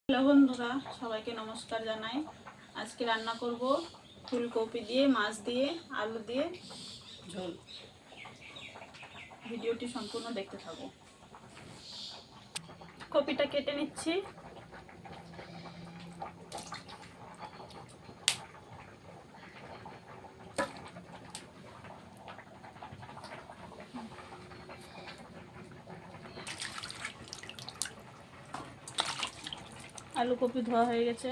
Hello বন্ধুরা, সবাইকে নমস্কার জানাই। আজকে রান্না করব ফুলকপি দিয়ে, মাছ দিয়ে, আলু দিয়ে ঝোল। ভিডিওটি সম্পূর্ণ দেখতে থাকো। কপিটা কেটে নিচ্ছি। আলু কপি ধোয়া হয়ে গেছে।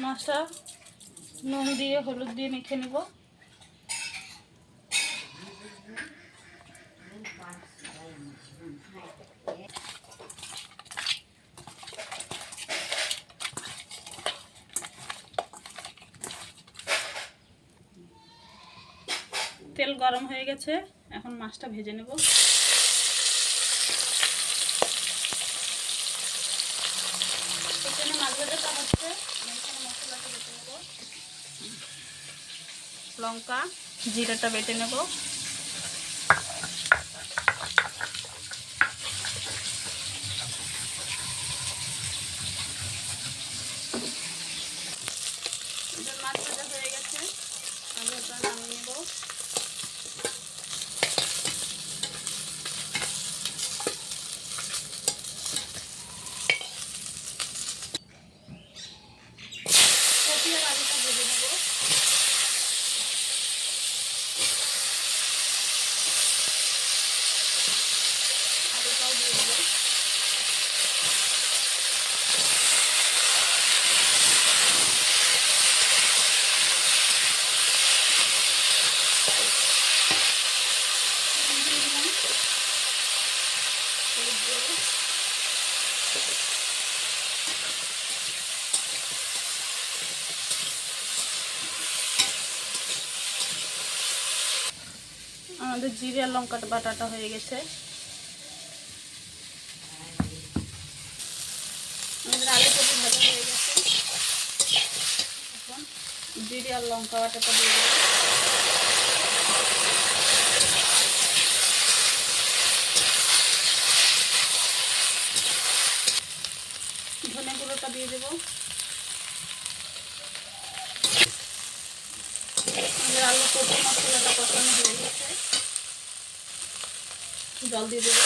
মাছটা নুন দিয়ে হলুদ দিয়ে মেখে নেব। তেল গরম হয়ে গেছে, এখন মাছটা ভেজে নেব। এখানে মাছ ভাজাটা হচ্ছে, এখানে মশলাটা বেটে নেব। লঙ্কা জিরাটা বেটে নেব। মাছ ভাজা হয়ে গেছে, আমি ওটা নামিয়ে নেব। কপি আর আলুটা ভেজে নেব। আলুটাও দিয়ে দেবো। আমাদের জিরে আর লঙ্কাটা বাটাটা হয়ে গেছে। আমাদের আলু কপি ভাজা হয়ে গেছে। এখন জিরে আর লঙ্কা বাটাটা দিয়ে দেবো। ধনে গুঁড়োটা দিয়ে দেবো। আমাদের আলু কপি মশলাটা কষানো হয়ে গেছে, জল দিয়ে দেবো।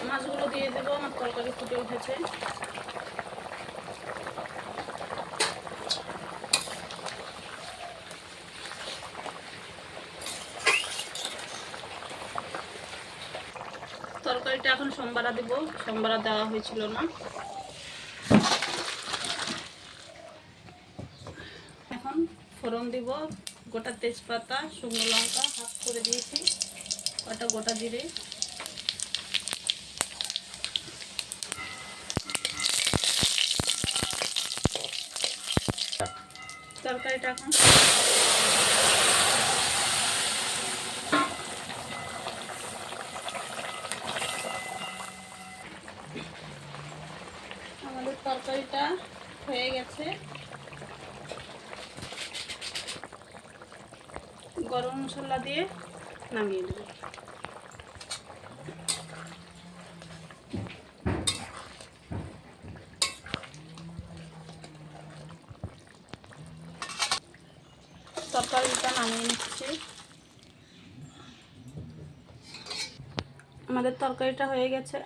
মাছগুলো দিয়ে দেবো। আমার তরকারি ফুটে উঠেছে। তরকারিটা এখন সম্বারা দেব, সম্বারা দেওয়া হয়েছিল না। এখন ফোড়ন দিব। গোটা তেজপাতা, শুকনো লঙ্কা হাফ করে দিয়েছি, কটা গোটা জিরে। তরকারিটা এখন আমাদের তরকারিটা হয়ে গেছে। গরম মশলা দিয়ে নামিয়ে দেব। তরকারিটা নামিয়ে নিচ্ছি। আমাদের তরকারিটা হয়ে গেছে।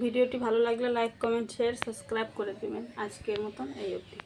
ভিডিওটি ভালো লাগলে লাইক, কমেন্ট, শেয়ার, সাবস্ক্রাইব করে দেবেন। আজকের মতন এই অবধি।